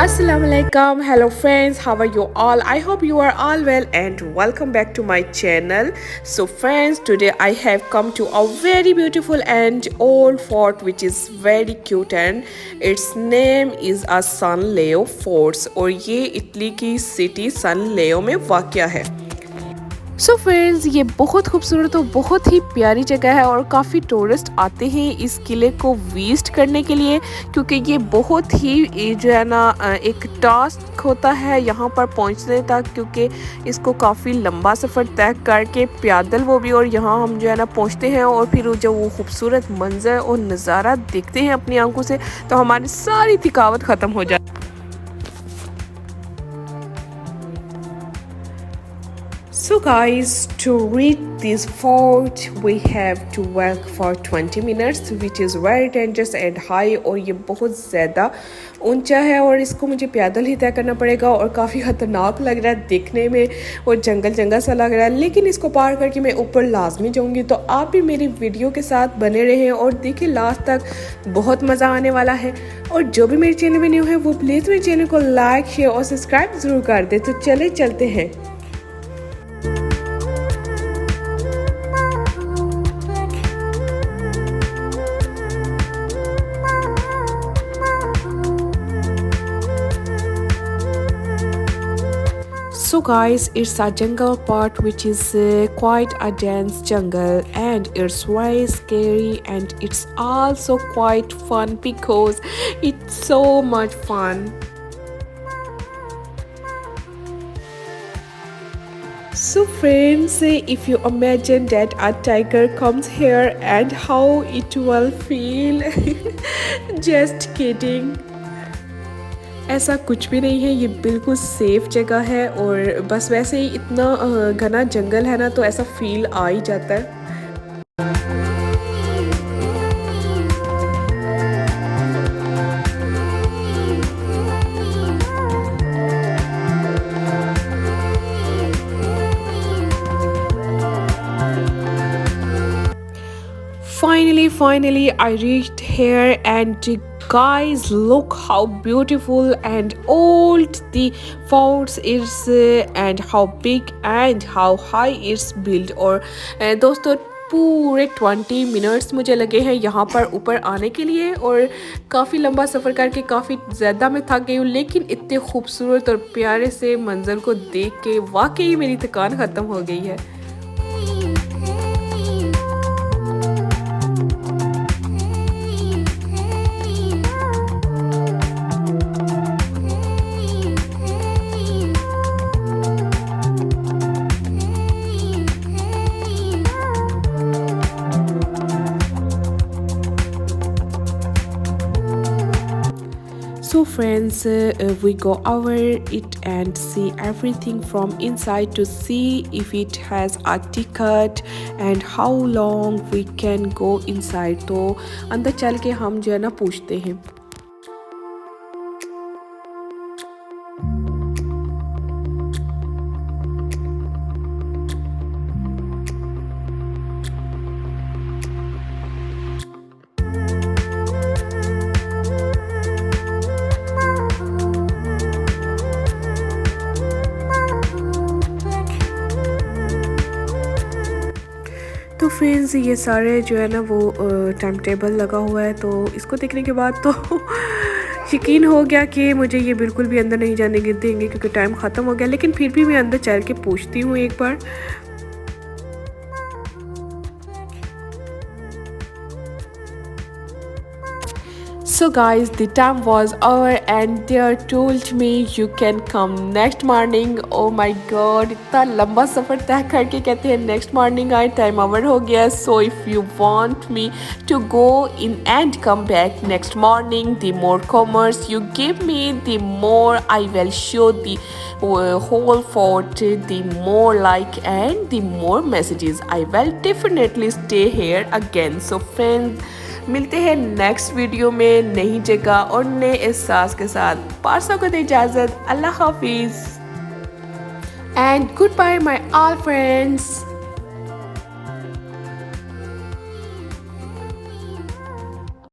Assalamualaikum. Hello friends, how are you all? I hope you are all well and welcome back to my channel. So friends, today I have come to a very beautiful and old fort which is very cute and its name is a Sanleo Forts और ये Italy की city सनलेओ में वाक़या है। So friends, ये बहुत खूबसूरत और बहुत ही प्यारी जगह है और काफ़ी टूरिस्ट आते हैं इस किले को विजिट करने के लिए, क्योंकि ये बहुत ही जो है ना एक टास्क होता है यहाँ पर पहुँचने तक, क्योंकि इसको काफ़ी लंबा सफ़र तय करके पैदल वो भी, और यहाँ हम जो है ना पहुँचते हैं और फिर जब वो खूबसूरत मंजर और नज़ारा देखते हैं अपनी आंखों से तो हमारी सारी थकावट ख़त्म हो जाती है। So guys, to reach this fort we have to walk for 20 minutes which is very dangerous and high, और ये बहुत ज़्यादा ऊंचा है और इसको मुझे पैदल ही तय करना पड़ेगा और काफ़ी ख़तरनाक लग रहा है देखने में और जंगल जंगल सा लग रहा है, लेकिन इसको पार करके मैं ऊपर लाजमी जाऊंगी। तो आप भी मेरी वीडियो के साथ बने रहें और देखिए लास्ट तक, बहुत मज़ा आने वाला है। और जो भी मेरे चैनल में न्यू है वो प्लीज़ मेरे चैनल को लाइक शेयर और सब्सक्राइब ज़रूर कर दे। तो चले चलते हैं। So guys, it's a jungle part which is quite a dense jungle and it's very scary, and it's also quite fun because it's so much fun. So friends, if you imagine that a tiger comes here and how it will feel. Just kidding. ऐसा कुछ भी नहीं है, ये बिल्कुल safe जगह है और बस वैसे ही इतना घना जंगल है ना तो ऐसा फील आ ही जाता है। Finally I reached here, and guys, look how beautiful and old the fort is and how big and how high it's built। और दोस्तों पूरे 20 मिनट्स मुझे लगे हैं यहाँ पर ऊपर आने के लिए और काफ़ी लंबा सफ़र करके काफ़ी ज़्यादा मैं थक गई हूँ, लेकिन इतने खूबसूरत और प्यारे से मंजर को देख के वाकई मेरी थकान ख़त्म हो गई है। So friends, we go over it and see everything from inside to see if it has a ticket and how long we can go inside। तो अंदर चल के हम जो है ना पूछते हैं। तो फ्रेंड्स, ये सारे जो है ना वो टाइम टेबल लगा हुआ है, तो इसको देखने के बाद तो यकीन हो गया कि मुझे ये बिल्कुल भी अंदर नहीं जाने देंगे क्योंकि टाइम ख़त्म हो गया, लेकिन फिर भी मैं अंदर चल के पूछती हूँ एक बार। So guys, the time was over and they told me you can come next morning। Oh my god, इतना लंबा सफ़र तय करके कहते हैं नेक्स्ट मॉर्निंग आए, टाइम ओवर हो गया। So if you want me to go in and come back next morning, the more commerce you give me, the more I will show the whole fort, the more like and the more messages I will definitely stay here again। So friends, मिलते हैं next video में नई जगह और नए एहसास के साथ। पार्सा को दे इजाज़त, अल्लाह हाफिज़ and goodbye my all friends.